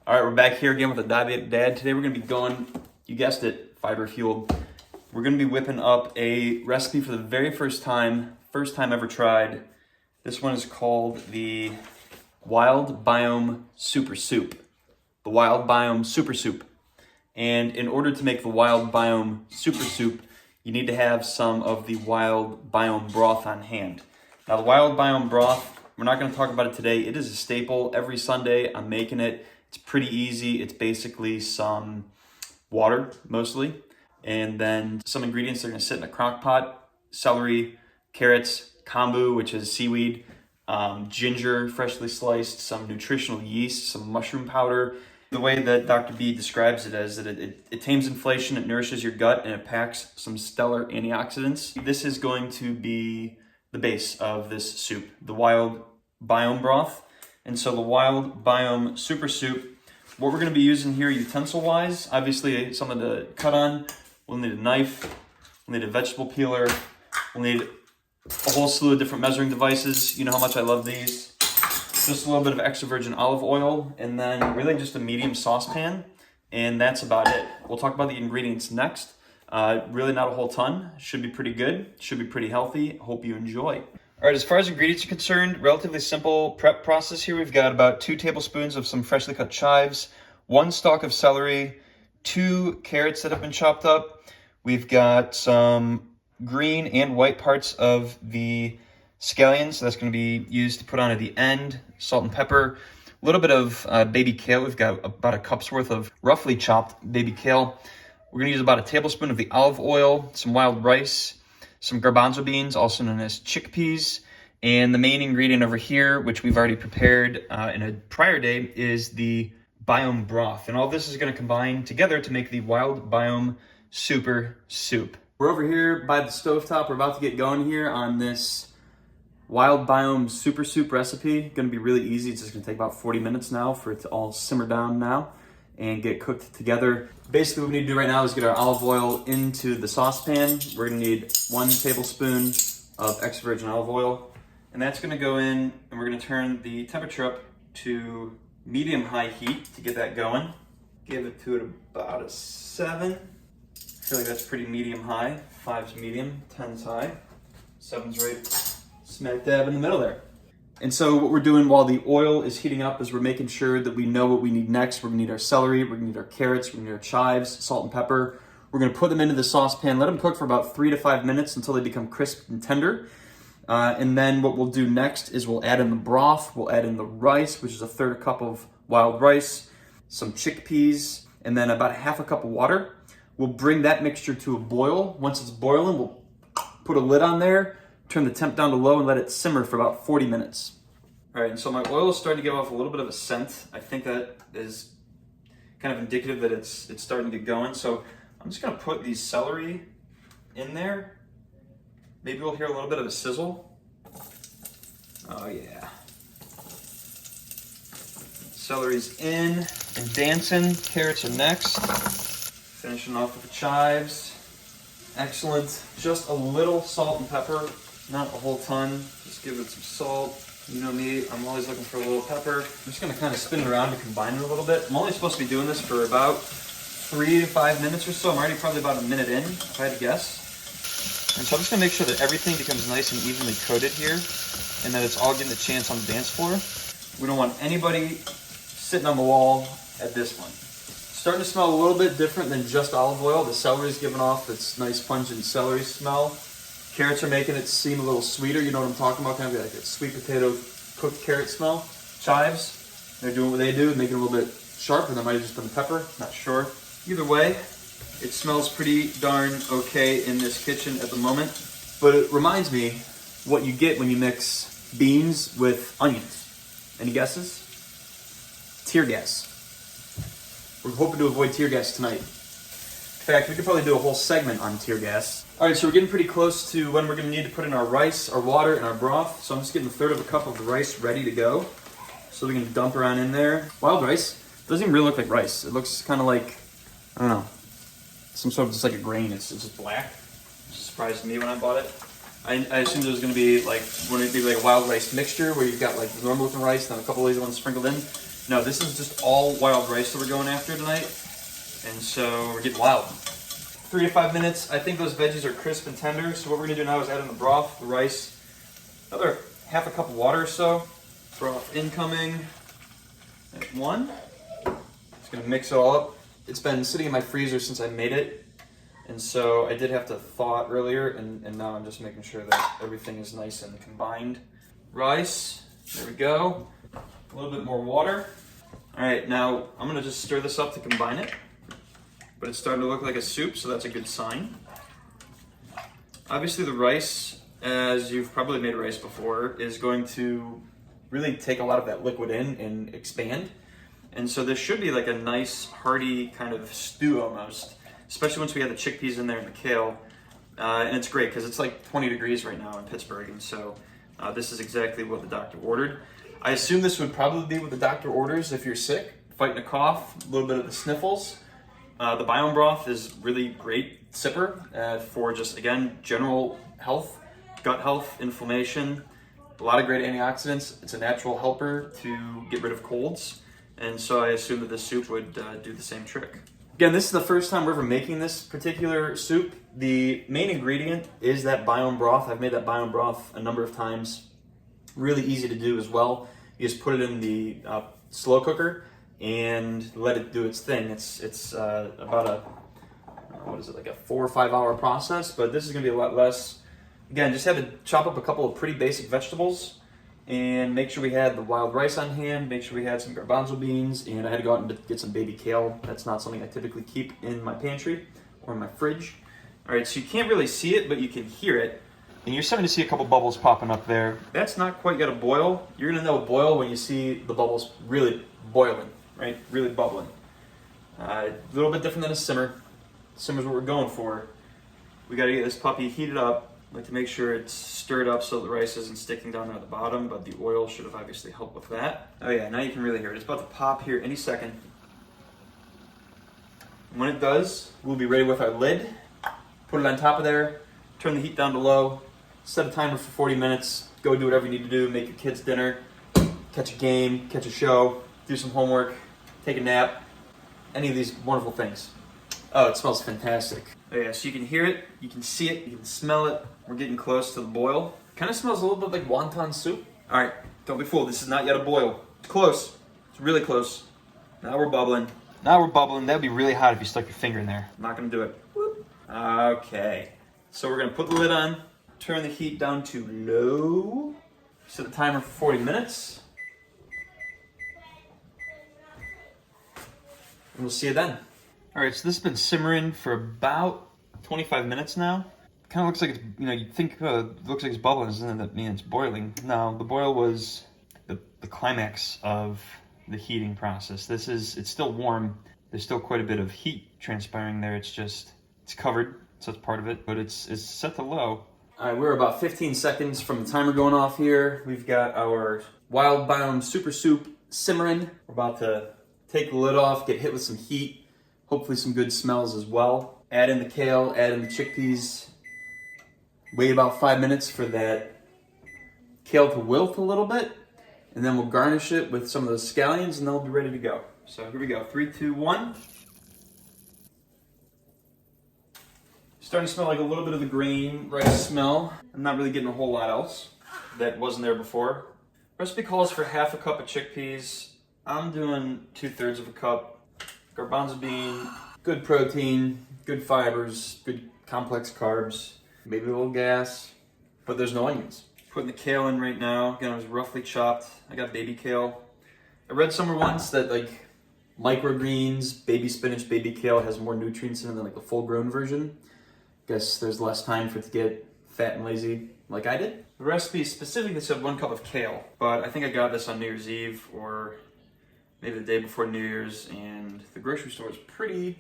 All right, we're back here again with a Diabetic Dad. Today we're gonna be going, you guessed it, fiber fueled. We're gonna be whipping up a recipe for the very first time ever tried. This one is called the Wild Biome Super Soup. The Wild Biome Super Soup. And in order to make the Wild Biome Super Soup, you need to have some of the Wild Biome Broth on hand. Now the Wild Biome Broth, we're not gonna talk about it today. It is a staple. Every Sunday I'm making it. It's pretty easy. It's basically some water, mostly, and then some ingredients that are gonna sit in a crock pot: celery, carrots, kombu, which is seaweed, ginger, freshly sliced, some nutritional yeast, some mushroom powder. The way that Dr. B describes it is that it tames inflation, it nourishes your gut, and it packs some stellar antioxidants. This is going to be the base of this soup, the Wild Biome Broth. And so the Wild Biome Super Soup, what we're gonna be using here utensil-wise, obviously something to cut on. We'll need a knife, we'll need a vegetable peeler, we'll need a whole slew of different measuring devices. You know how much I love these. Just a little bit of extra virgin olive oil, and then really just a medium saucepan, and that's about it. We'll talk about the ingredients next. Really not a whole ton. Should be pretty good, should be pretty healthy. Hope you enjoy. All right, as far as ingredients are concerned, relatively simple prep process here. We've got about 2 tablespoons of some freshly cut chives, 1 stalk of celery, 2 carrots that have been chopped up. We've got some green and white parts of the scallions, so that's going to be used to put on at the end, salt and pepper, a little bit of baby kale. We've got about a cup's worth of roughly chopped baby kale. We're going to use about a tablespoon of the olive oil, some wild rice, some garbanzo beans, also known as chickpeas, and the main ingredient over here, which we've already prepared in a prior day, is the Biome Broth. And all this is going to combine together to make the Wild Biome Super Soup. We're over here by the stovetop. We're about to get going here on this Wild Biome Super Soup recipe. Going to be really easy. It's just going to take about 40 minutes now for it to all simmer down now and get cooked together. Basically what we need to do right now is get our olive oil into the saucepan. We're gonna need 1 tablespoon of extra virgin olive oil, and that's gonna go in, and we're gonna turn the temperature up to medium-high heat to get that going. Give it to it about a 7. I feel like that's pretty medium-high. 5's medium, 10's high. 7's right smack dab in the middle there. And so what we're doing while the oil is heating up is we're making sure that we know what we need next. We're gonna need our celery, we're gonna need our carrots, we're gonna need our chives, salt and pepper. We're gonna put them into the saucepan, let them cook for about 3 to 5 minutes until they become crisp and tender. And then what we'll do next is we'll add in the broth, we'll add in the rice, which is a 1/3 cup of wild rice, some chickpeas, and then about 1/2 cup of water. We'll bring that mixture to a boil. Once it's boiling, we'll put a lid on there, turn the temp down to low, and let it simmer for about 40 minutes. All right, and so my oil is starting to give off a little bit of a scent. I think that is kind of indicative that it's starting to get going. So I'm just gonna put the celery in there. Maybe we'll hear a little bit of a sizzle. Oh yeah. Celery's in and dancing. Carrots are next. Finishing off with the chives. Excellent. Just a little salt and pepper, not a whole ton. Just give it some salt. You know me, I'm always looking for a little pepper. I'm just gonna kind of spin it around to combine it a little bit. I'm only supposed to be doing this for about 3 to 5 minutes or so. I'm already probably about a minute in, if I had to guess. And so I'm just gonna make sure that everything becomes nice and evenly coated here, and that it's all getting a chance on the dance floor. We don't want anybody sitting on the wall at this one. Starting to smell a little bit different than just olive oil. The celery's giving off its nice pungent celery smell. Carrots are making it seem a little sweeter. You know what I'm talking about? Kind of like a sweet potato cooked carrot smell. Chives, they're doing what they do, making it a little bit sharper. That might have just been the pepper, not sure. Either way, it smells pretty darn okay in this kitchen at the moment. But it reminds me what you get when you mix beans with onions. Any guesses? Tear gas. We're hoping to avoid tear gas tonight. In fact, we could probably do a whole segment on tear gas. All right, so we're getting pretty close to when we're gonna need to put in our rice, our water, and our broth. So I'm just getting 1/3 cup of the rice ready to go. So we can dump around in there. Wild rice doesn't even really look like rice. It looks kind of like, I don't know, some sort of just like a grain. It's just black. It surprised me when I bought it. I assumed it was gonna be like, wouldn't it be like a wild rice mixture where you've got like the normal looking rice and then a couple of these ones sprinkled in? No, this is just all wild rice that we're going after tonight. And so we're getting wild. 3 to 5 minutes. I think those veggies are crisp and tender. So what we're gonna do now is add in the broth, the rice, another half a cup of water or so. Broth incoming. That's 1. Just gonna mix it all up. It's been sitting in my freezer since I made it. And so I did have to thaw it earlier, and now I'm just making sure that everything is nice and combined. Rice, there we go. A little bit more water. All right, now I'm gonna just stir this up to combine it. But it's starting to look like a soup, so that's a good sign. Obviously the rice, as you've probably made rice before, is going to really take a lot of that liquid in and expand. And so this should be like a nice hearty kind of stew almost. Especially once we have the chickpeas in there and the kale. And it's great because it's like 20 degrees right now in Pittsburgh. And so this is exactly what the doctor ordered. I assume this would probably be what the doctor orders if you're sick, fighting a cough, a little bit of the sniffles. The Biome broth is really great sipper for just, again, general health, gut health, inflammation, a lot of great antioxidants. It's a natural helper to get rid of colds. And so I assume that this soup would do the same trick. Again, this is the first time we're ever making this particular soup. The main ingredient is that Biome broth. I've made that Biome broth a number of times. Really easy to do as well. You just put it in the slow cooker and let it do its thing. It's about a, what is it, like a 4 or 5 hour process, but this is gonna be a lot less. Again, just had to chop up a couple of pretty basic vegetables and make sure we had the wild rice on hand, make sure we had some garbanzo beans, and I had to go out and get some baby kale. That's not something I typically keep in my pantry or in my fridge. All right, so you can't really see it, but you can hear it. And you're starting to see a couple bubbles popping up there. That's not quite yet a boil. You're gonna know a boil when you see the bubbles really boiling, right? Really bubbling. A little bit different than a simmer. Simmer's what we're going for. We gotta get this puppy heated up. I like to make sure it's stirred up so the rice isn't sticking down there at the bottom, but the oil should have obviously helped with that. Oh yeah, now you can really hear it. It's about to pop here any second. When it does, we'll be ready with our lid. Put it on top of there, turn the heat down to low, set a timer for 40 minutes, go do whatever you need to do, make your kids dinner, catch a game, catch a show, do some homework, take a nap, any of these wonderful things. Oh, it smells fantastic. Oh yeah, so you can hear it, you can see it, you can smell it. We're getting close to the boil. Kind of smells a little bit like wonton soup. All right, don't be fooled, this is not yet a boil. It's close, it's really close. Now we're bubbling. Now we're bubbling. That'd be really hot if you stuck your finger in there. I'm not gonna do it. Whoop. Okay, so we're gonna put the lid on, turn the heat down to low, set the timer for 40 minutes. And we'll see you then. All right, so this has been simmering for about 25 minutes now. Kind of looks like it's, you'd think it looks like it's bubbling, doesn't that mean it's boiling? No, the boil was the climax of the heating process. It's still warm. There's still quite a bit of heat transpiring there. It's covered, so that's part of it, but it's set to low. All right, we're about 15 seconds from the timer going off here. We've got our Wild Biome Super Soup simmering. We're about to take the lid off, get hit with some heat, hopefully some good smells as well. Add in the kale, add in the chickpeas. Wait about 5 minutes for that kale to wilt a little bit, and then we'll garnish it with some of those scallions and they'll be ready to go. So here we go, 3, 2, 1. Starting to smell like a little bit of the grain rice smell. I'm not really getting a whole lot else that wasn't there before. Recipe calls for half a cup of chickpeas. I'm doing 2/3 of a cup. Garbanzo bean, good protein, good fibers, good complex carbs, maybe a little gas, but there's no onions. Putting the kale in right now. Again, it was roughly chopped. I got baby kale. I read somewhere once that like microgreens, baby spinach, baby kale has more nutrients in it than like the full-grown version. Guess there's less time for it to get fat and lazy like I did. The recipe specifically said 1 cup of kale, but I think I got this on New Year's Eve or maybe the day before New Year's, and the grocery store is pretty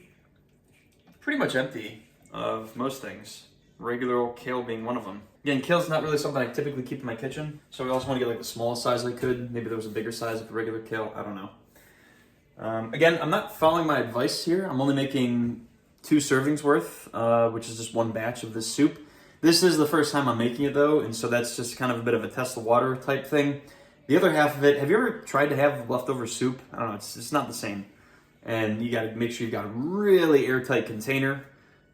much empty of most things. Regular old kale being one of them. Again, kale's not really something I typically keep in my kitchen, so I also want to get like the smallest size I could. Maybe there was a bigger size of the regular kale, I don't know. Again, I'm not following my advice here. I'm only making 2 servings worth, which is just 1 batch of this soup. This is the first time I'm making it though, and so that's just kind of a bit of a test the water type thing. The other half of it, have you ever tried to have leftover soup? I don't know, it's not the same. And you gotta make sure you've got a really airtight container.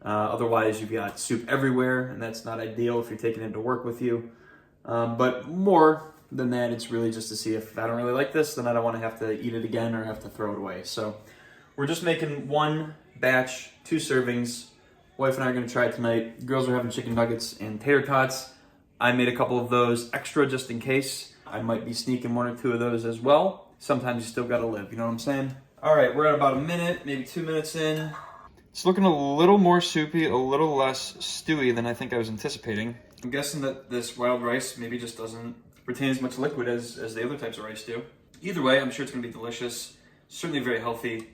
Otherwise you've got soup everywhere, and that's not ideal if you're taking it to work with you. But more than that, it's really just to see if I don't really like this, then I don't want to have to eat it again or have to throw it away. So we're just making one batch, 2 servings. Wife and I are going to try it tonight. The girls are having chicken nuggets and tater tots. I made a couple of those extra just in case. I might be sneaking 1 or 2 of those as well. Sometimes you still got to live, you know what I'm saying? All right, we're at about a minute, maybe 2 minutes in. It's looking a little more soupy, a little less stewy than I think I was anticipating. I'm guessing that this wild rice maybe just doesn't retain as much liquid as the other types of rice do. Either way, I'm sure it's going to be delicious. Certainly very healthy.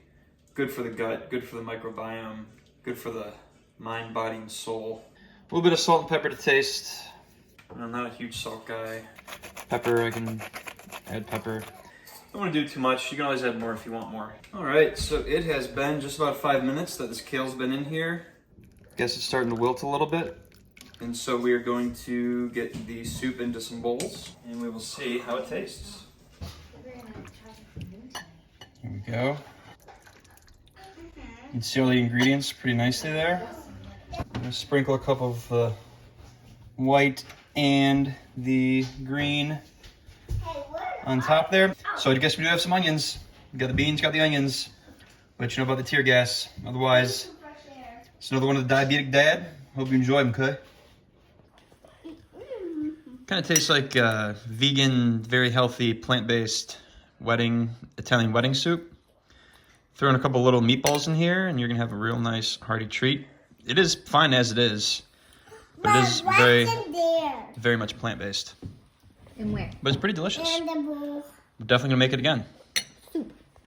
Good for the gut, good for the microbiome, good for the mind, body, and soul. A little bit of salt and pepper to taste. I'm not a huge salt guy. Pepper, I can add pepper. Don't want to do too much. You can always add more if you want more. All right, so it has been just about 5 minutes that this kale's been in here. Guess it's starting to wilt a little bit. And so we are going to get the soup into some bowls, and we will see how it tastes. Here we go. You can see all the ingredients pretty nicely there. I'm gonna sprinkle a couple of the white and the green on top there. So I guess we do have some onions. We got the beans, got the onions. Let you know about the tear gas. Otherwise, it's another one of the diabetic dad. Hope you enjoy them, okay? Kind of tastes like vegan, very healthy, plant-based Italian wedding soup. Throw in a couple little meatballs in here, and you're gonna have a real nice, hearty treat. It is fine as it is, but it is very much plant-based. And where? But it's pretty delicious. And the bowl. We're definitely gonna make it again.